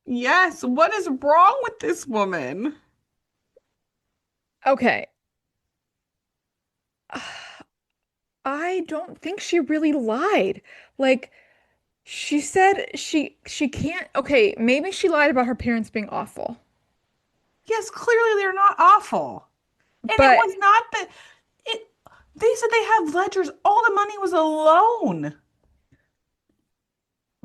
Yes, what is wrong with this woman? Okay. I don't think she really lied. Like she said she can't. Okay, maybe she lied about her parents being awful. Yes, clearly they're not awful. And it But was not that it they said they have ledgers. All the money was a loan.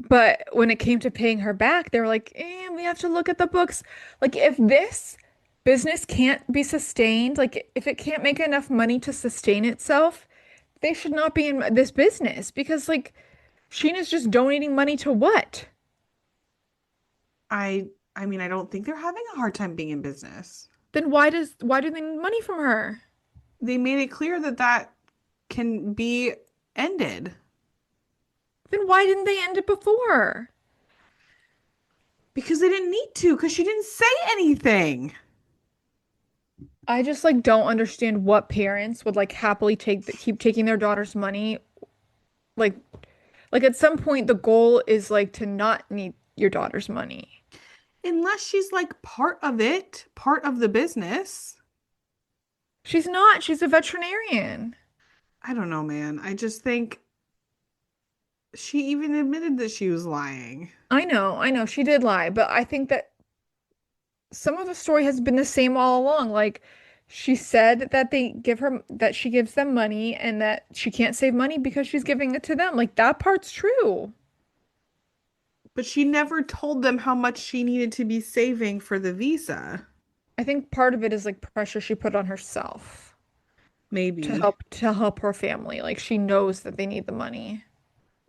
but when it came to paying her back, they were like, we have to look at the books. Like if this business can't be sustained, like if it can't make enough money to sustain itself, they should not be in this business because like Sheena's just donating money to what? I mean, I don't think they're having a hard time being in business. Then why do they need money from her? They made it clear that that can be ended Then why didn't they end it before? because they didn't need to because she didn't say anything. I just like don't understand what parents would like happily keep taking their daughter's money. Like like at some point the goal is like to not need your daughter's money. Unless she's like part of it, part of the business. She's not. She's a veterinarian. I don't know, man. I just think she even admitted that she was lying. I know she did lie, but I think that some of the story has been the same all along. Like she said that that she gives them money and that she can't save money because she's giving it to them. Like that part's true. But she never told them how much she needed to be saving for the visa. I think part of it is like pressure she put on herself Maybe. to help her family. Like she knows that they need the money.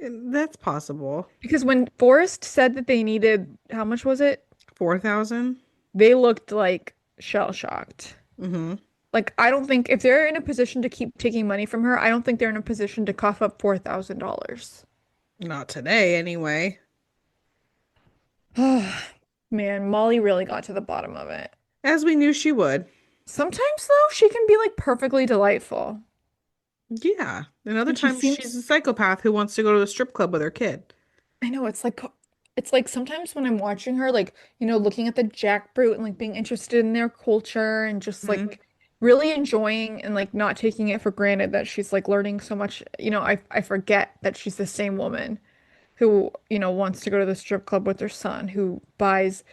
And that's possible. Because when Forrest said that they needed, how much was it? 4,000? They looked like shell shocked. Mm-hmm. Like, I don't think if they're in a position to keep taking money from her, I don't think they're in a position to cough up $4,000. Not today, anyway. Man, Molly really got to the bottom of it. As we knew she would. Sometimes, though, she can be like perfectly delightful. Yeah. And other And she times she's a seems, psychopath who wants to go to the strip club with her kid. I know it's like sometimes when I'm watching her, like, looking at the jackfruit and like being interested in their culture and just Mhm. like really enjoying and like not taking it for granted that she's like learning so much. I forget that she's the same woman who, wants to go to the strip club with her son, who buys,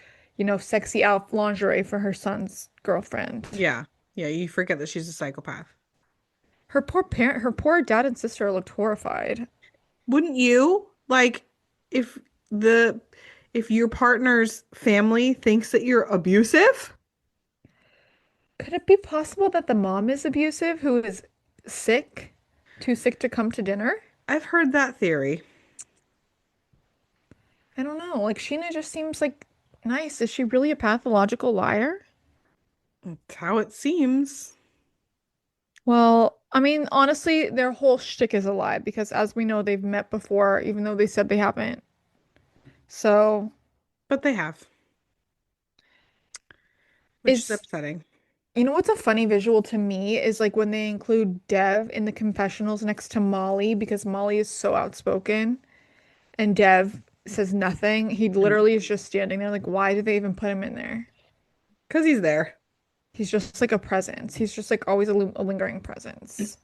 sexy out lingerie for her son's girlfriend. Yeah. Yeah, you forget that she's a psychopath. Her poor dad and sister looked horrified. Wouldn't you? Like, if the if your partner's family thinks that you're abusive? Could it be possible that the mom is abusive, who is sick, too sick to come to dinner? I've heard that theory. I don't know. Like Sheena just seems like nice. Is she really a pathological liar? That's how it seems. Well, I mean, honestly, their whole shtick is a lie because as we know, they've met before, even though they said they haven't. So, But they have, which is is upsetting. what's a funny visual to me is like when they include Dev in the confessionals next to Molly because Molly is so outspoken and Dev says nothing. He literally is just standing there like, why did they even put him in there? Because he's there. He's just like a presence. He's just like always a lingering presence.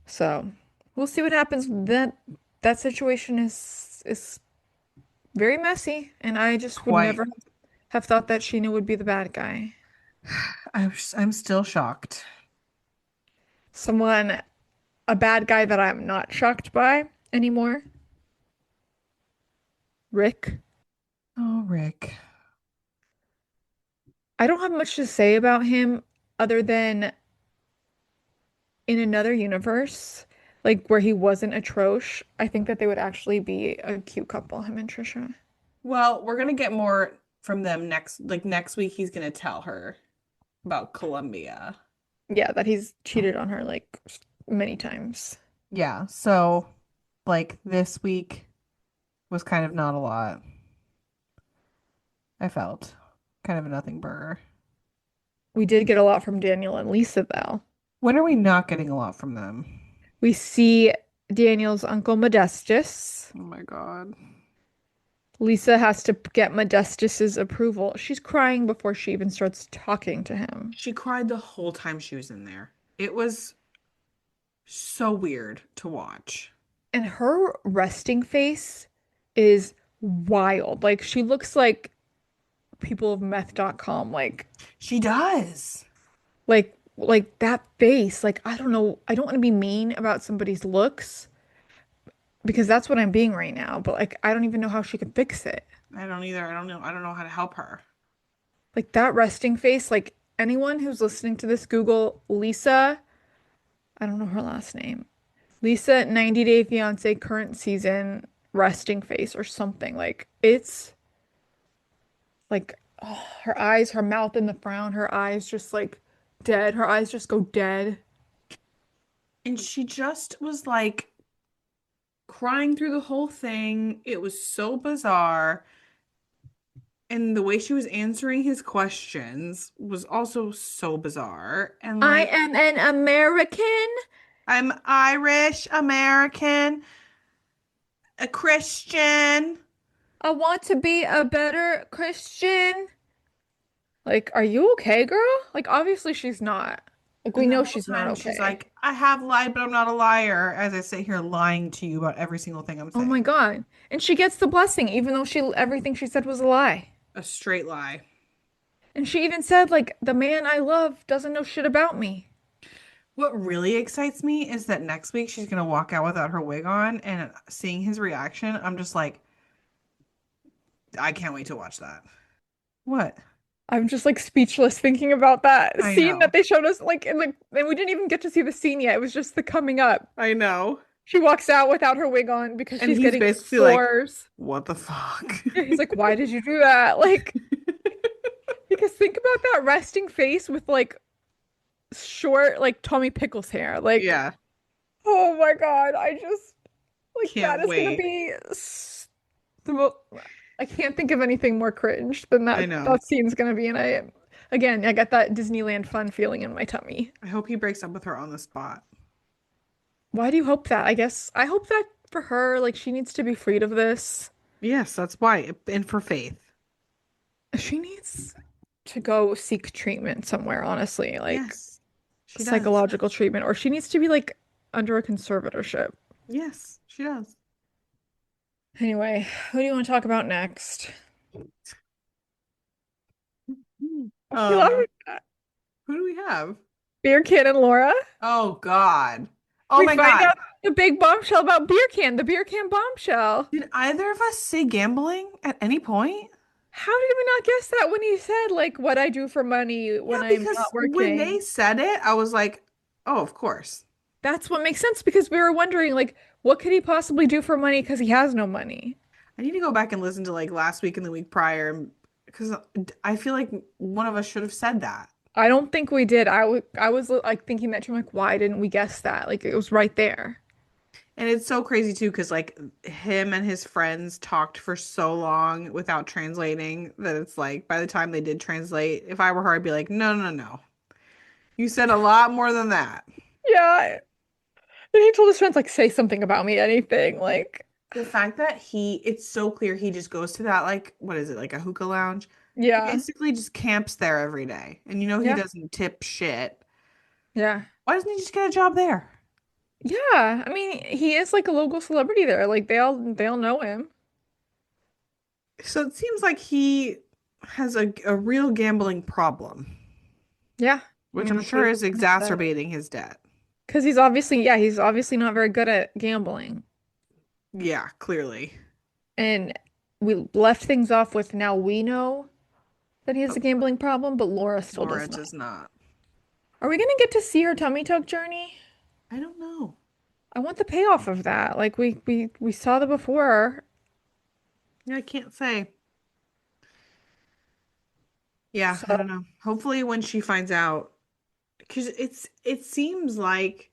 So we'll see what happens. That situation is very messy, and I just would Quite. never have thought that Sheena would be the bad guy. I'm still shocked. Someone, a bad guy that I'm not shocked by anymore. Rick. Oh, Rick. I don't have much to say about him other than in another universe, like where he wasn't atrocious, I think that they would actually be a cute couple, him and Trisha. Well, we're gonna get more from them next week he's gonna tell her about Columbia. Yeah, that he's cheated on her like many times. Yeah, so like this week was kind of not a lot. I felt kind of a nothing burger. We did get a lot from Daniel and Lisa, though. When are we not getting a lot from them? We see Daniel's uncle Modestus. Oh my God. Lisa has to get Modestus's approval. She's crying before she even starts talking to him. She cried the whole time she was in there. It was so weird to watch. And her resting face is wild. Like she looks like people of meth.com. She does. Like that face. Like I don't know. I don't want to be mean about somebody's looks because that's what I'm being right now. But like I don't even know how she could fix it. I don't either. I don't know. I don't know how to help her. Like that resting face. Like anyone who's listening to this, Google Lisa. I don't know her last name. Lisa 90 Day Fiance current season resting face or something. Like it's like oh, her eyes, her mouth in the frown, her eyes just like dead. Her eyes just go dead. And she just was like crying through the whole thing. It was so bizarre. And the way she was answering his questions was also so bizarre. And I like, am an American. I'm Irish, American, a Christian. I want to be a better Christian. Like, are you okay, girl? Like, obviously she's not. Like, we And the know whole she's not time she's okay. like, I have lied, but I'm not a liar. As I sit here lying to you about every single thing I'm Oh my saying. God. And she gets the blessing, even though she everything she said was a lie. A straight lie. And she even said, like, the man I love doesn't know shit about me. What really excites me is that next week she's gonna walk out without her wig on, and seeing his reaction, I'm just like, I can't wait to watch that. What? I'm just like speechless thinking about that I scene know. that they showed us, like, and we didn't even get to see the scene yet. It was just the coming up. I know. She walks out without her wig on because And she's he's getting basically like, sores. what the fuck? Yeah, he's like, why did you do that? Like, because think about that resting face with like short, like Tommy Pickles hair. Like, Yeah, oh my God, I just like that can't is gonna wait. be the most. I can't think of anything more cringe than I that. know. That scene's gonna be, and I got that Disneyland fun feeling in my tummy. I hope he breaks up with her on the spot. Why do you hope that? I hope that for her, like she needs to be freed of this. Yes, that's why. And for Faith. She needs to go seek treatment somewhere, honestly, like Yes, she does. psychological treatment, or she needs to be like under a conservatorship. Yes, she does. Anyway, who do you want to talk about next? You love Um, who do we have? Beer Can and Laura. Oh God. Oh We my find God. out the big bombshell about Beer Can, the Beer Can bombshell. Did either of us say gambling at any point? How did we not guess that when he said like what I do for money Yeah, when I'm because not when they working? said it, I was like, oh, of course. That's what makes sense because we were wondering like what could he possibly do for money because he has no money. I need to go back and listen to like last week and the week prior because I feel like one of us should have said that. I don't think we did. I was like thinking that too. I'm like, why didn't we guess that? Like it was right there. And it's so crazy too, because like him and his friends talked for so long without translating that it's like by the time they did translate, if I were her, I'd be like, no, no, no. You said a lot more than that. Yeah. And he told his friends like say something about me, anything. Like, The fact that it's so clear he just goes to that, like, what is it, like a hookah lounge? He yeah. basically just camps there every day. And you know he Yeah. doesn't tip shit. Yeah. Why doesn't he just get a job there? Yeah. I mean, he is like a local celebrity there. Like they all know him. So it seems like he has a real gambling problem, Yeah. I which mean, I'm that's what sure he is said. exacerbating his debt. Because he's obviously not very good at gambling. Yeah, clearly. And we left things off with now we know that he has a But gambling problem, but Laura still Laura does not. does not. Are we gonna get to see her tummy tuck journey? I don't know. I want the payoff of that. Like we saw the before. Yeah, I can't say. Yeah, I So don't know. Hopefully when she finds out, because it seems like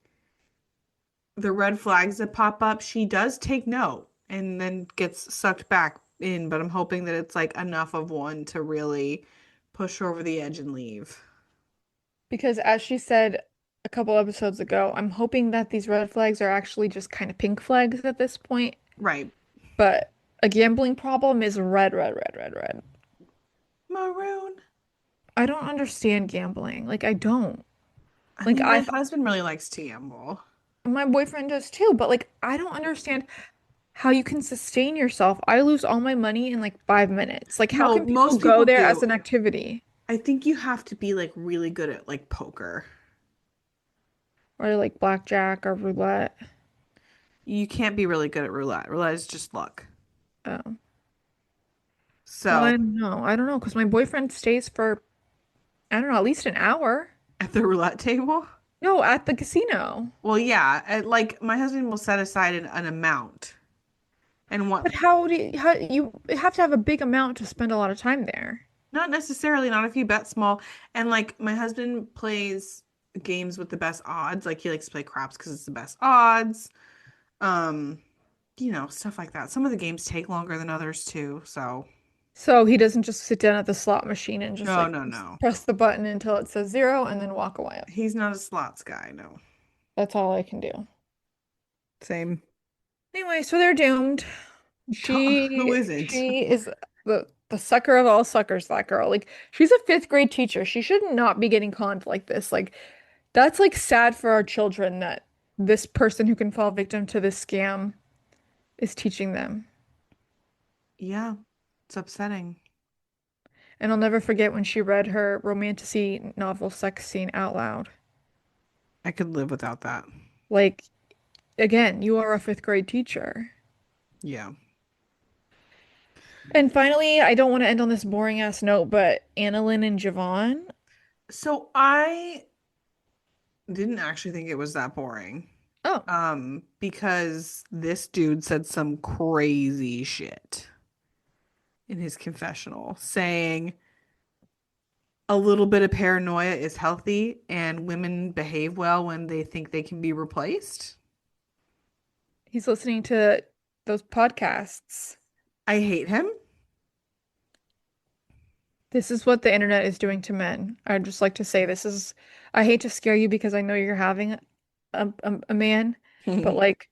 the red flags that pop up, she does take note and then gets sucked back in, but I'm hoping that it's like enough of one to really push her over the edge and leave. Because as she said a couple episodes ago, I'm hoping that these red flags are actually just kind of pink flags at this point. Right. But a gambling problem is red, red, red, red, red. Maroon. I don't understand gambling. Like I don't. I Like mean, my I husband really likes to gamble. my boyfriend does too, but like I don't understand how you can sustain yourself. I lose all my money in like 5 minutes. Like how No, can people most go people there as do. an activity? I think you have to be like really good at like poker. Or like blackjack or roulette? You can't be really good at roulette. Roulette is just luck. Oh. Well, I So don't know. I don't know because my boyfriend stays for I don't know, at least an hour. at the roulette table, No, at the casino. well, yeah, like my husband will set aside an amount and what, But how you have to have a big amount to spend a lot of time there. not necessarily, not if you bet small. And like my husband plays games with the best odds. Like he likes to play craps because it's the best odds. Um, stuff like that. Some of the games take longer than others too. So So he doesn't just sit down at the slot machine and just no, like no, no. press the button until it says zero and then walk away. He's not a slots guy, no. That's all I can do. Same. Anyway, so they're doomed. Who She isn't? she is the sucker of all suckers, that girl. Like she's a fifth grade teacher. She should not be getting conned like this. Like that's like sad for our children that this person who can fall victim to this scam is teaching them. Yeah, it's upsetting. And I'll never forget when she read her romantasy novel sex scene out loud. I could live without that. Like, again, you are a fifth grade teacher. Yeah. And finally, I don't want to end on this boring ass note, but Annalyn and Javon. So I didn't actually think it was that boring. Oh, Because this dude said some crazy shit in his confessional, saying a little bit of paranoia is healthy and women behave well when they think they can be replaced. he's listening to those podcasts. I hate him. This is what the internet is doing to men. I'd just like to say I hate to scare you because I know you're having a man, but like,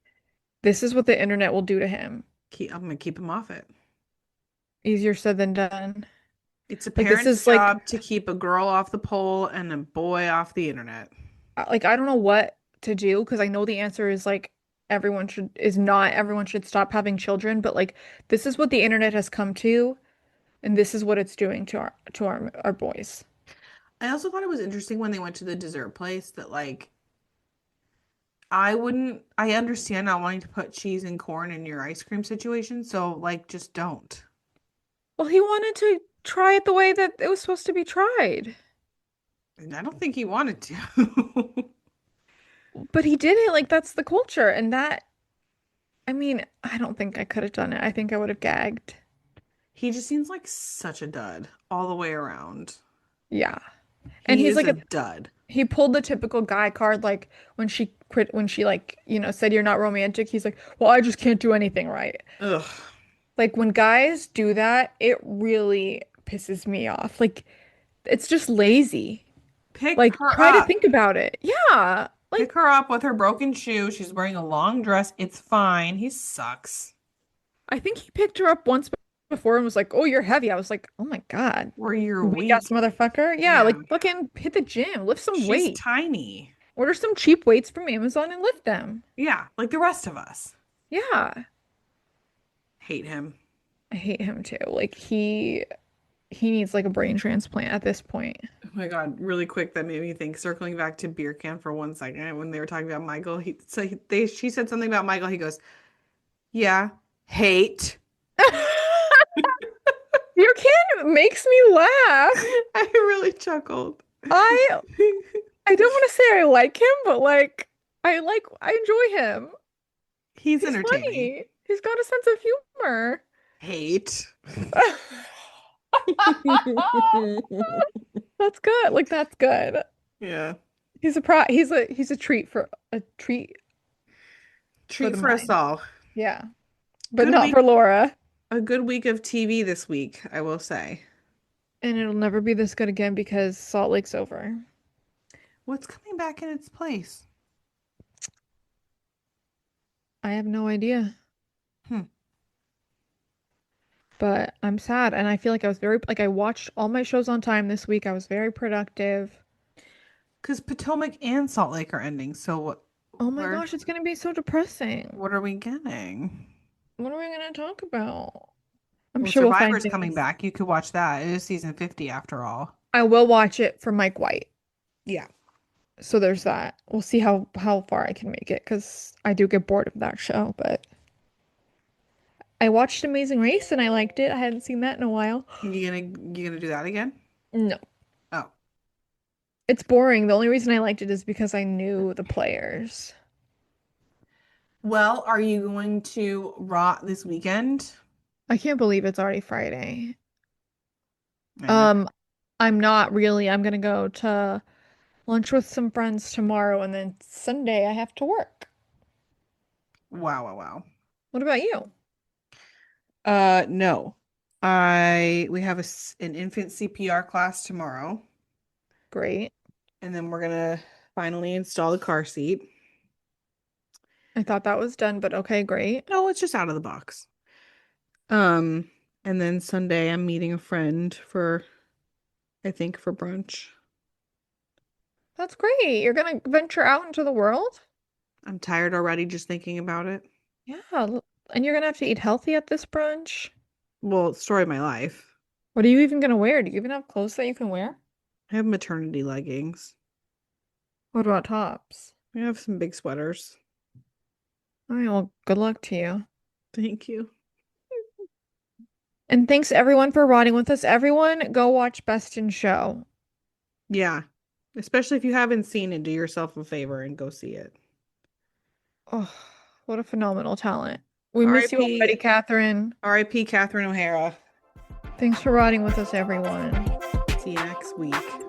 this is what the internet will do to him. I'm gonna keep him off it. Easier said than done. It's a Like, this parent's is like, job to keep a girl off the pole and a boy off the internet. I don't know what to do because I know the answer is like everyone should stop having children, but like this is what the internet has come to, and this is what it's doing to our boys. I also thought it was interesting when they went to the dessert place that like I understand not wanting to put cheese and corn in your ice cream situation, so like just don't. Well, he wanted to try it the way that it was supposed to be tried, And I don't think he wanted to. but he did it. Like that's the culture, and that I mean, I don't think I could have done it. I think I would have gagged. He just seems like such a dud all the way around. Yeah, and He he's is like a dud. he pulled the typical guy card, like when she like said you're not romantic. He's like, well, I just can't do anything right. Ugh. Like when guys do that, it really pisses me off. Like it's just lazy. Pick Like her try to up. think about it. Yeah. Pick Like her up with her broken shoe. She's wearing a long dress. It's fine. He sucks. I think he picked her up once before and was like, "Oh, you're heavy." I was like, "Oh my God. Or you're Weak weak. ass motherfucker." Yeah, Yeah. like fucking hit the gym, lift some She's weight. tiny. Order some cheap weights from Amazon and lift them. Yeah, like the rest of us. Yeah. Hate him. I hate him too. Like he needs like a brain transplant at this point. Oh my God, really quick, that made me think, circling back to beer can for 1 second, when they were talking about Michael, she said something about Michael. He goes, yeah, hate. Your kid makes me laugh. I really chuckled. I I don't want to say I like him, but like I enjoy him. He's He's entertaining. funny. He's got a sense of humor. Hate. That's good. Like that's good. Yeah. He's a treat for Treat the for us mind. all. Yeah. But Good not week. for Laura. A good week of TV this week, I will say. And it'll never be this good again because Salt Lake's over. What's coming back in its place? I have no idea. Hmm. But I'm sad, and I feel like I was very like I watched all my shows on time this week. I was very productive. Because Potomac and Salt Lake are ending. So Oh my where gosh, it's gonna be so depressing. what are we getting? What are we gonna talk about? I'm Well, sure we'll find Survivor's coming things. back. You could watch that. It is season 50 after all. I will watch it for Mike White. Yeah. So there's that. We'll see how far I can make it because I do get bored of that show, but I watched Amazing Race and I liked it. I hadn't seen that in a while. You gonna do that again? No. Oh. It's boring. The only reason I liked it is because I knew the players. Well, are you going to rot this weekend? I can't believe it's already Friday. I know. Um, I'm not really. I'm gonna go to lunch with some friends tomorrow and then Sunday I have to work. Wow, wow, wow. What about you? No. We have an infant CPR class tomorrow, Great. and then we're gonna finally install the car seat. I thought that was done, but okay, great. No, it's just out of the box. Um, and then Sunday I'm meeting a friend I think for brunch. That's great. You're gonna venture out into the world? I'm tired already just thinking about it. Yeah, and you're gonna have to eat healthy at this brunch. Well, it's story of my life. What are you even gonna wear? Do you even have clothes that you can wear? I have maternity leggings. What about tops? I have some big sweaters. All right, well, good luck to you. Thank you. And thanks everyone for rotting with us. Everyone, go watch Best in Show. Yeah. Especially if you haven't seen it, do yourself a favor and go see it. Oh, what a phenomenal talent. We miss you R.I.P. already, Catherine. R.I.P. Catherine O'Hara. Thanks for rotting with us, everyone. See you next week.